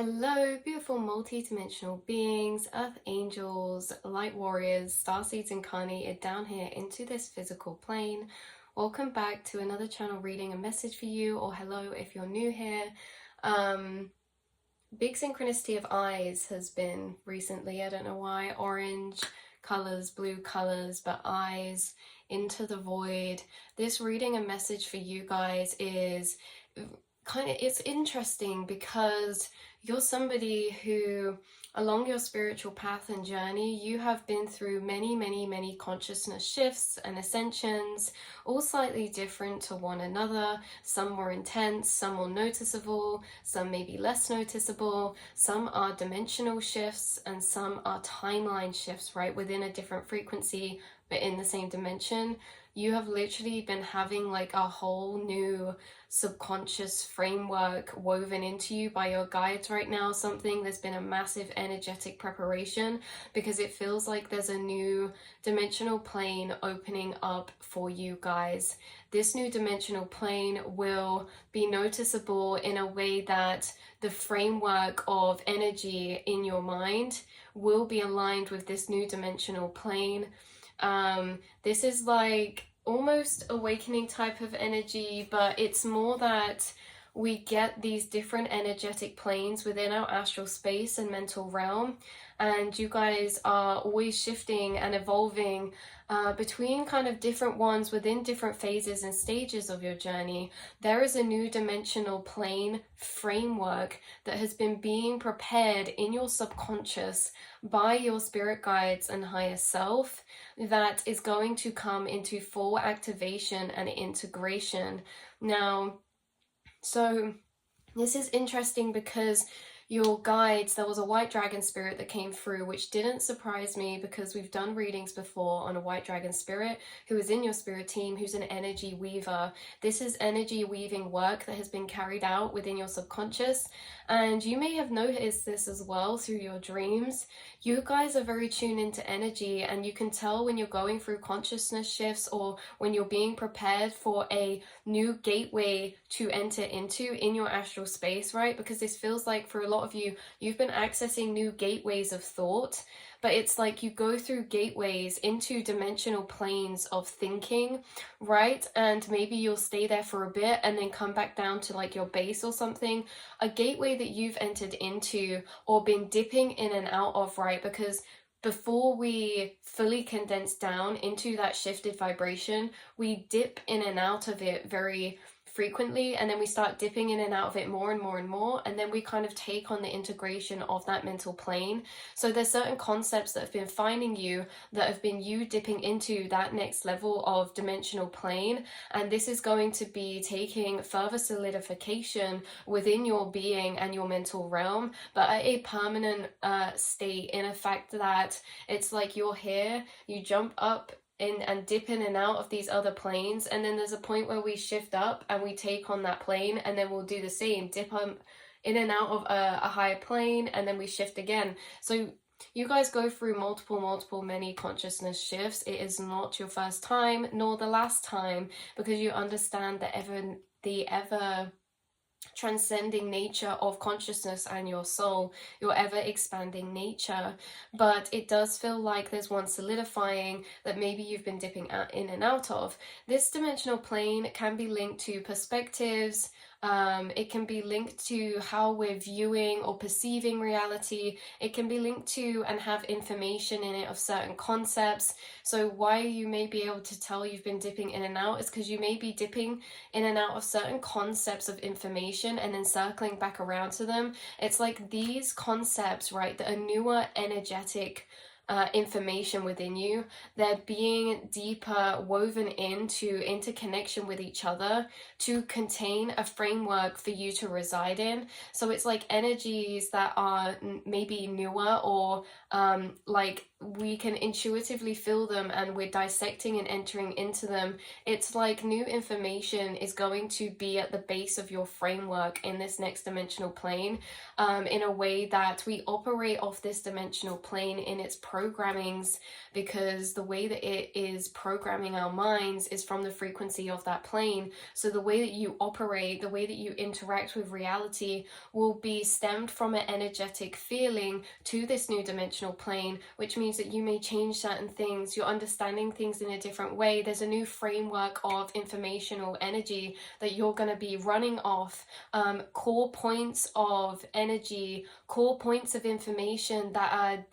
Hello, beautiful multi-dimensional beings, earth angels, light warriors, starseeds incarnated down here into this physical plane. Welcome back to another channel reading a message for you, or hello if you're new here. Big synchronicity of eyes has been recently. I don't know why. Orange colors, blue colors, but eyes into the void. This reading a message for you guys is it's interesting because you're somebody who, along your spiritual path and journey, you have been through many consciousness shifts and ascensions, all slightly different to one another. Some more intense, some more noticeable, some maybe less noticeable. Some are dimensional shifts and some are timeline shifts, right, within a different frequency but in the same dimension. You have literally been having like a whole new subconscious framework woven into you by your guides right now. There's been a massive energetic preparation because it feels like there's a new dimensional plane opening up for you guys. This new dimensional plane will be noticeable in a way that the framework of energy in your mind will be aligned with this new dimensional plane. This is like almost awakening type of energy, but it's more that we get these different energetic planes within our astral space and mental realm, and you guys are always shifting and evolving between kind of different ones within different phases and stages of your journey. There is a new dimensional plane framework that has been being prepared in your subconscious by your spirit guides and higher self that is going to come into full activation and integration. Now, so this is interesting because your guides, there was a white dragon spirit that came through, which didn't surprise me because we've done readings before on a white dragon spirit who is in your spirit team, who's an energy weaver. This is energy weaving work that has been carried out within your subconscious, and you may have noticed this as well through your dreams. You guys are very tuned into energy, and you can tell when you're going through consciousness shifts or when you're being prepared for a new gateway to enter into in your astral space, right? Because this feels like for a lot of you, you've been accessing new gateways of thought, but it's like you go through gateways into dimensional planes of thinking, right? And maybe you'll stay there for a bit and then come back down to like your base or something. A gateway that you've entered into or been dipping in and out of, right? Because before we fully condense down into that shifted vibration, we dip in and out of it very frequently, and then we start dipping in and out of it more and more, and then we kind of take on the integration of that mental plane. So there's certain concepts that have been finding you, that have been you dipping into that next level of dimensional plane, and this is going to be taking further solidification within your being and your mental realm, but at a permanent state, in a fact that it's like you're here, you jump up in and dip in and out of these other planes, and then there's a point where we shift up and we take on that plane, and then we'll do the same, dip in and out of a higher plane, and then we shift again. So you guys go through multiple many consciousness shifts. It is not your first time nor the last time, because you understand the ever transcending nature of consciousness and your soul, your ever expanding nature. But it does feel like there's one solidifying that maybe you've been dipping in and out of. This dimensional plane can be linked to perspectives. It can be linked to how we're viewing or perceiving reality. It can be linked to and have information in it of certain concepts. So why you may be able to tell you've been dipping in and out is because you may be dipping in and out of certain concepts of information and then circling back around to them. It's like these concepts, right, that are newer energetic information within you, they're being deeper woven into interconnection with each other to contain a framework for you to reside in. So it's like energies that are maybe newer or like we can intuitively feel them and we're dissecting and entering into them, it's like new information is going to be at the base of your framework in this next dimensional plane, in a way that we operate off this dimensional plane in its programmings, because the way that it is programming our minds is from the frequency of that plane. So the way that you operate, the way that you interact with reality will be stemmed from an energetic feeling to this new dimensional plane, which means that you may change certain things, you're understanding things in a different way. There's a new framework of information or energy that you're going to be running off, core points of energy, core points of information that are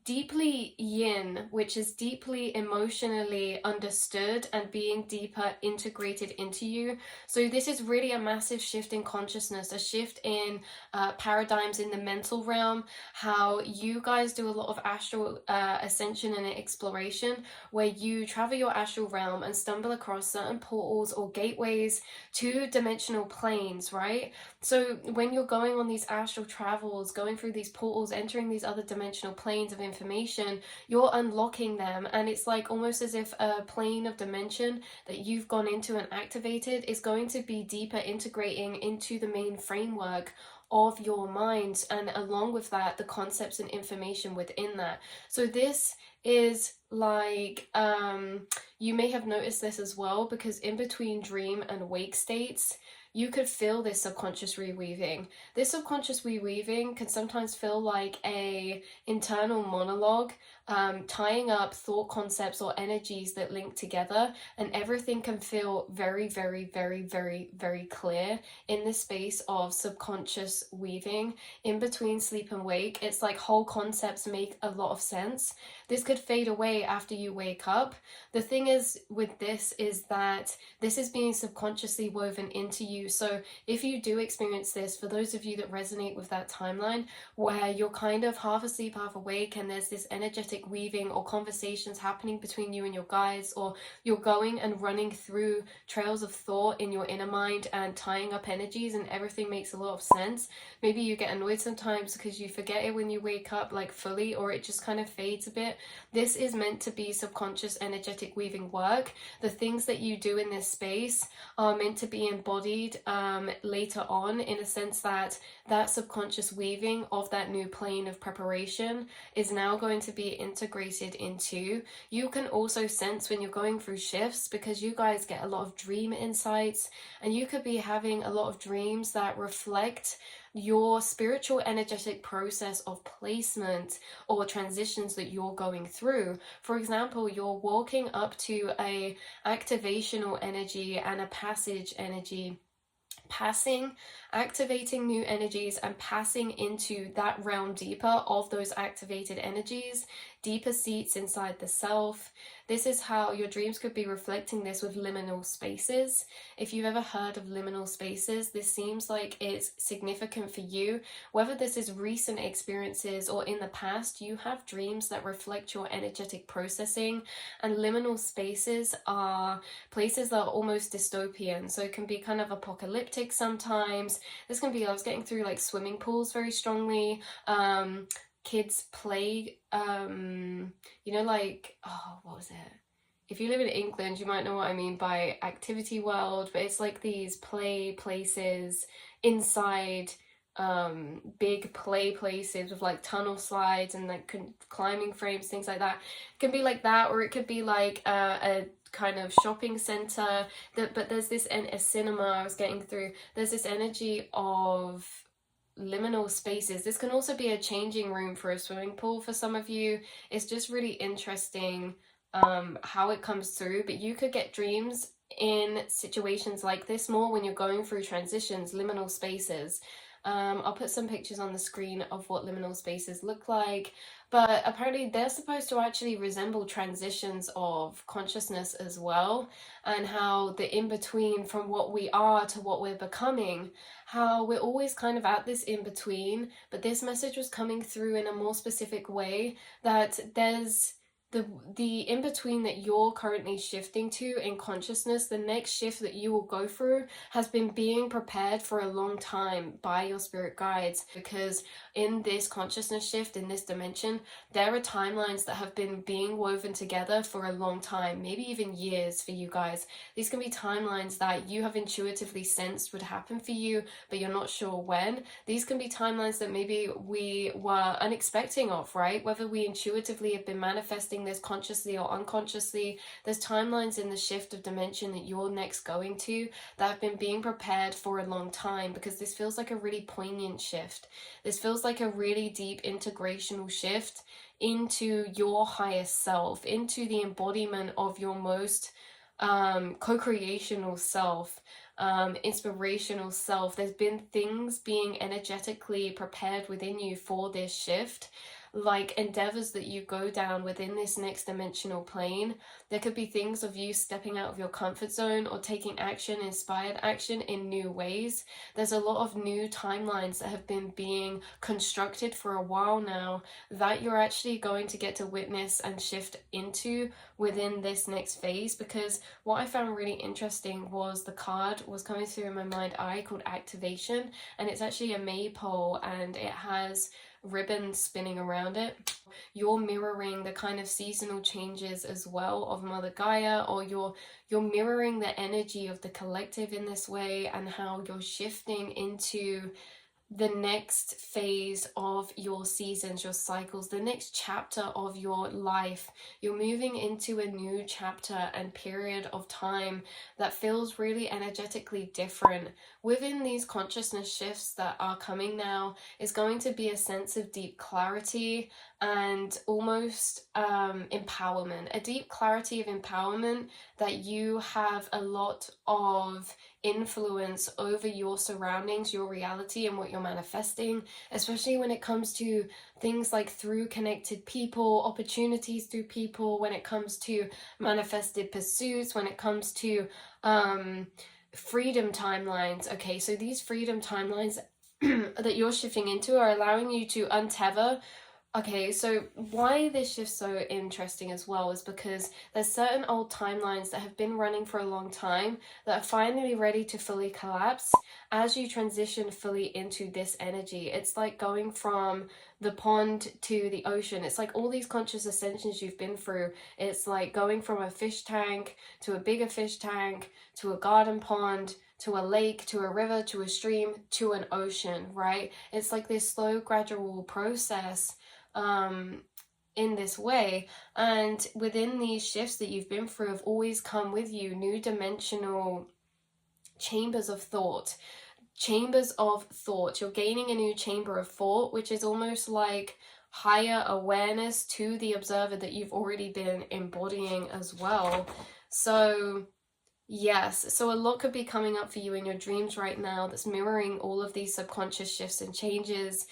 deeply yin, which is deeply emotionally understood and being deeper integrated into you. So this is really a massive shift in consciousness, a shift in paradigms in the mental realm, how you guys do a lot of astral ascension and exploration, where you travel your astral realm and stumble across certain portals or gateways to dimensional planes, right? So when you're going on these astral travels, going through these portals, entering these other dimensional planes of information, you're unlocking them, and it's like almost as if a plane of dimension that you've gone into and activated is going to be deeper integrating into the main framework of your mind, and along with that the concepts and information within that. So this is like, you may have noticed this as well, because in between dream and wake states you could feel this subconscious reweaving. This subconscious reweaving can sometimes feel like a internal monologue, tying up thought concepts or energies that link together, and everything can feel very, very, very, very, very clear in this space of subconscious weaving. In between sleep and wake, it's like whole concepts make a lot of sense. This could fade away after you wake up. The thing is with this is that this is being subconsciously woven into you. So if you do experience this, for those of you that resonate with that timeline where you're kind of half asleep, half awake, and there's this energetic weaving or conversations happening between you and your guides, or you're going and running through trails of thought in your inner mind and tying up energies and everything makes a lot of sense. Maybe you get annoyed sometimes because you forget it when you wake up like fully, or it just kind of fades a bit. This is meant to be subconscious energetic weaving work. The things that you do in this space are meant to be embodied later on, in a sense that that subconscious weaving of that new plane of preparation is now going to be integrated into. You can also sense when you're going through shifts, because you guys get a lot of dream insights, and you could be having a lot of dreams that reflect your spiritual energetic process of placement or transitions that you're going through. For example, you're walking up to a activational energy and a passage energy, activating new energies and passing into that realm deeper of those activated energies, deeper seats inside the self. This is how your dreams could be reflecting this with liminal spaces. If you've ever heard of liminal spaces, this seems like it's significant for you. Whether this is recent experiences or in the past, you have dreams that reflect your energetic processing, and liminal spaces are places that are almost dystopian. So it can be kind of apocalyptic sometimes. This can be, I was getting through like swimming pools very strongly, kids play, you know, like, oh, what was it? If you live in England, you might know what I mean by activity world, but it's like these play places inside big play places with like tunnel slides and like climbing frames, things like that. It can be like that, or it could be like a kind of shopping center. But there's this, a cinema I was getting through, there's this energy of liminal spaces. This can also be a changing room for a swimming pool for some of you. It's just really interesting how it comes through. But you could get dreams in situations like this more when you're going through transitions, liminal spaces. I'll put some pictures on the screen of what liminal spaces look like, but apparently they're supposed to actually resemble transitions of consciousness as well, and how the in-between from what we are to what we're becoming, how we're always kind of at this in-between, but this message was coming through in a more specific way, that there's the in-between that you're currently shifting to in consciousness, the next shift that you will go through, has been being prepared for a long time by your spirit guides. Because in this consciousness shift, in this dimension, there are timelines that have been being woven together for a long time, maybe even years for you guys. These can be timelines that you have intuitively sensed would happen for you, but you're not sure when. These can be timelines that maybe we were unexpecting of, right? Whether we intuitively have been manifesting this consciously or unconsciously, there's timelines in the shift of dimension that you're next going to that have been being prepared for a long time, because this feels like a really poignant shift. This feels like a really deep integrational shift into your highest self, into the embodiment of your most co-creational self, inspirational self. There's been things being energetically prepared within you for this shift, like endeavors that you go down within this next dimensional plane. There could be things of you stepping out of your comfort zone or taking action, inspired action in new ways. There's a lot of new timelines that have been being constructed for a while now that you're actually going to get to witness and shift into within this next phase. Because what I found really interesting was the card was coming through in my mind eye called activation, and it's actually a maypole and it has ribbon spinning around it. You're mirroring the kind of seasonal changes as well of Mother Gaia, or you're mirroring the energy of the collective in this way, and how you're shifting into the next phase of your seasons, your cycles, the next chapter of your life. You're moving into a new chapter and period of time that feels really energetically different. Within these consciousness shifts that are coming now is going to be a sense of deep clarity and almost empowerment, a deep clarity of empowerment, that you have a lot of influence over your surroundings, your reality, and what you're manifesting, especially when it comes to things like through connected people, opportunities through people, when it comes to manifested pursuits, when it comes to freedom timelines. Okay, so these freedom timelines that you're shifting into are allowing you to untether. Okay, so why this shift's so interesting as well is because there's certain old timelines that have been running for a long time that are finally ready to fully collapse as you transition fully into this energy. It's like going from the pond to the ocean. It's like all these conscious ascensions you've been through. It's like going from a fish tank to a bigger fish tank to a garden pond to a lake, to a river, to a stream, to an ocean, right? It's like this slow, gradual process in this way. And within these shifts that you've been through have always come with you new dimensional chambers of thought. Chambers of thought. You're gaining a new chamber of thought, which is almost like higher awareness to the observer that you've already been embodying as well. So yes, so a lot could be coming up for you in your dreams right now that's mirroring all of these subconscious shifts and changes.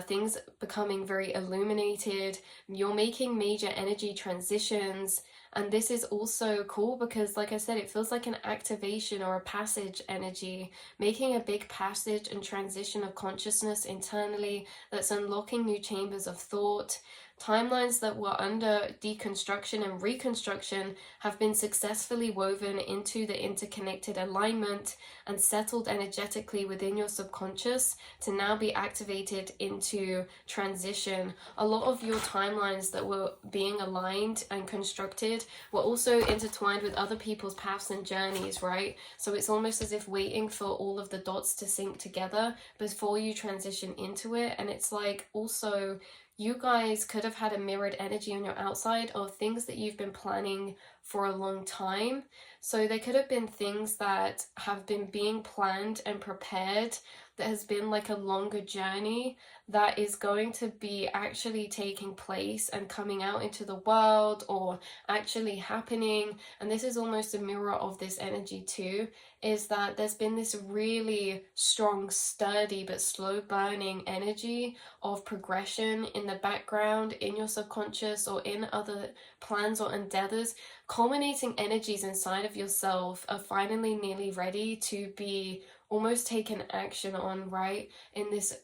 Things becoming very illuminated. You're making major energy transitions, and this is also cool because, like I said, it feels like an activation or a passage energy, making a big passage and transition of consciousness internally that's unlocking new chambers of thought. Timelines that were under deconstruction and reconstruction have been successfully woven into the interconnected alignment and settled energetically within your subconscious to now be activated into transition. A lot of your timelines that were being aligned and constructed were also intertwined with other people's paths and journeys, right? So it's almost as if waiting for all of the dots to sync together before you transition into it. And it's like also, you guys could have had a mirrored energy on your outside of things that you've been planning for a long time. So there could have been things that have been being planned and prepared that has been like a longer journey that is going to be actually taking place and coming out into the world or actually happening. And this is almost a mirror of this energy too, is that there's been this really strong, sturdy, but slow burning energy of progression in the background, in your subconscious or in other plans or endeavors. Culminating energies inside of yourself are finally nearly ready to be almost taken action on, right, in this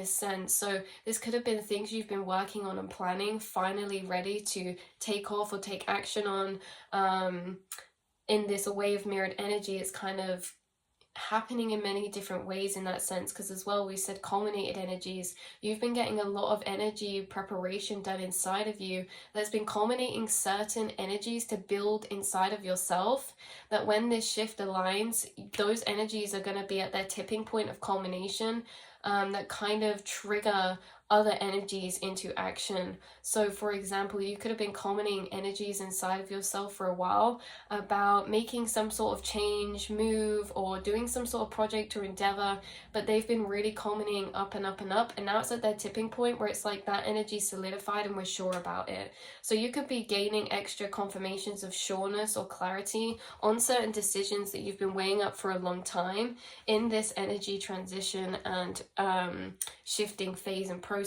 sense. So this could have been things you've been working on and planning, finally ready to take off or take action on. In this wave mirrored energy, it's kind of happening in many different ways in that sense, because as well, we said culminated energies. You've been getting a lot of energy preparation done inside of you that's been culminating certain energies to build inside of yourself, that when this shift aligns, those energies are going to be at their tipping point of culmination, that kind of trigger other energies into action. So for example, you could have been culminating energies inside of yourself for a while about making some sort of change, move, or doing some sort of project or endeavor, but they've been really culminating up and up and up, and now it's at their tipping point where it's like that energy solidified and we're sure about it. So you could be gaining extra confirmations of sureness or clarity on certain decisions that you've been weighing up for a long time in this energy transition and shifting phase and process.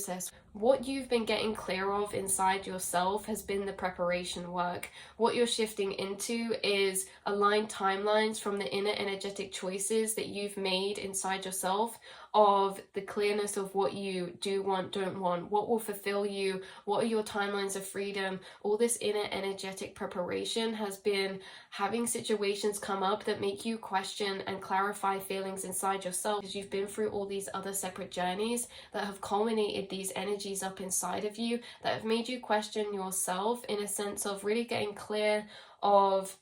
What you've been getting clear of inside yourself has been the preparation work. What you're shifting into is aligned timelines from the inner energetic choices that you've made inside yourself, of the clearness of what you do want, don't want, what will fulfill you, what are your timelines of freedom. All this inner energetic preparation has been having situations come up that make you question and clarify feelings inside yourself, because you've been through all these other separate journeys that have culminated these energies up inside of you, that have made you question yourself in a sense of really getting clear of,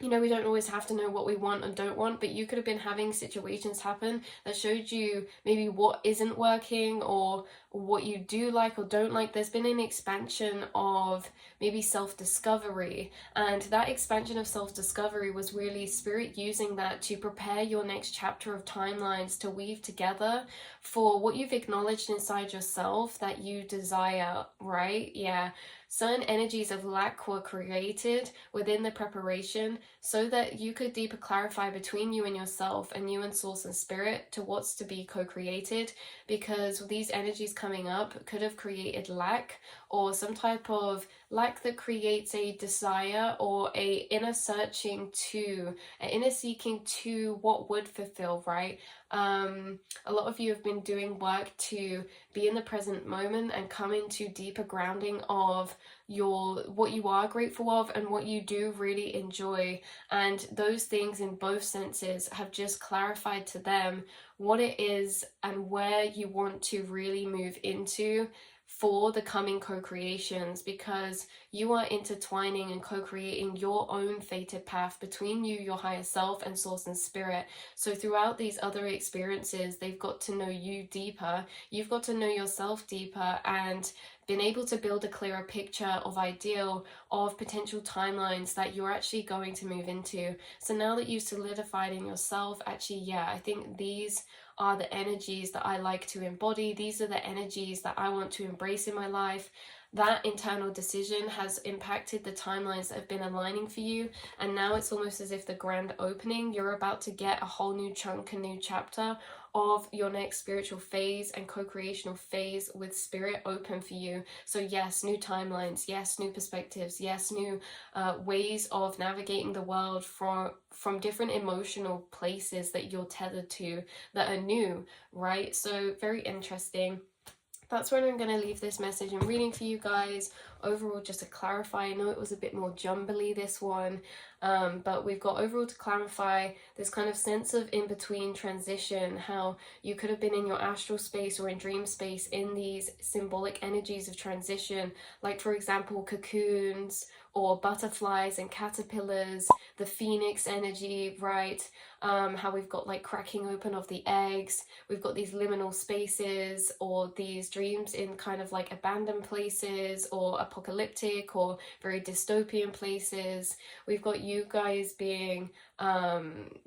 you know, we don't always have to know what we want and don't want, but you could have been having situations happen that showed you maybe what isn't working or what you do like or don't like. There's been an expansion of maybe self-discovery, and that expansion of self-discovery was really spirit using that to prepare your next chapter of timelines to weave together for what you've acknowledged inside yourself that you desire, right? Yeah. Certain energies of lack were created within the preparation so that you could deeper clarify between you and yourself and you and source and spirit to what's to be co-created, because these energies coming up could have created lack or some type of lack that creates a desire or a inner searching to, an inner seeking to what would fulfill, right? A lot of you have been doing work to be in the present moment and come into deeper grounding of what you are grateful of and what you do really enjoy, and those things in both senses have just clarified to them what it is and where you want to really move into for the coming co-creations, because you are intertwining and co-creating your own fated path between you, your higher self, and source and spirit. So throughout these other experiences, they've got to know you deeper, you've got to know yourself deeper, and been able to build a clearer picture of ideal of potential timelines that you're actually going to move into. So now that you've solidified in yourself, actually, yeah, I think these are the energies that I like to embody. These are the energies that I want to embrace in my life. That internal decision has impacted the timelines that have been aligning for you, and now it's almost as if the grand opening, you're about to get a whole new chunk, a new chapter of your next spiritual phase and co-creational phase with spirit open for you. So yes, new timelines, yes, new perspectives, yes, new ways of navigating the world from different emotional places that you're tethered to that are new, right? So very interesting. That's where I'm going to leave this message and reading for you guys. Overall, just to clarify, I know it was a bit more jumbly, this one, but we've got overall to clarify this kind of sense of in-between transition, how you could have been in your astral space or in dream space in these symbolic energies of transition, like for example cocoons or butterflies and caterpillars, the phoenix energy, right? How we've got like cracking open of the eggs, we've got these liminal spaces or these dreams in kind of like abandoned places or apocalyptic or very dystopian places. We've got you guys being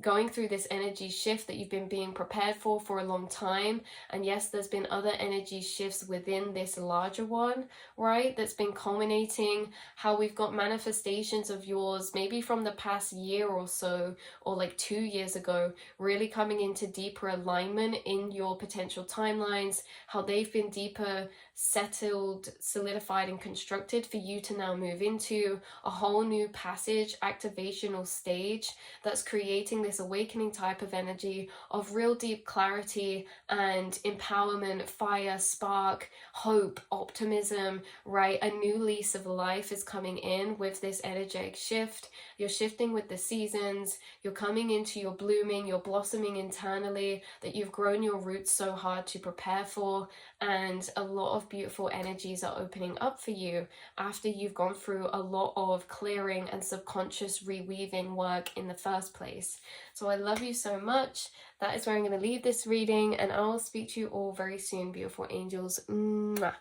going through this energy shift that you've been being prepared for a long time, and yes, there's been other energy shifts within this larger one, right, that's been culminating. How we've got manifestations of yours maybe from the past year or so, or like 2 years ago, really coming into deeper alignment in your potential timelines, how they've been deeper settled, solidified, and constructed for you to now move into a whole new passage activational stage that's creating this awakening type of energy of real deep clarity and empowerment, fire, spark, hope, optimism, right? A new lease of life is coming in with this energetic shift. You're shifting with the seasons, you're coming into your blooming, you're blossoming internally that you've grown your roots so hard to prepare for, and a lot of beautiful energies are opening up for you after you've gone through a lot of clearing and subconscious reweaving work in the first place. So I love you so much. That is where I'm going to leave this reading, and I will speak to you all very soon, beautiful angels. Mwah.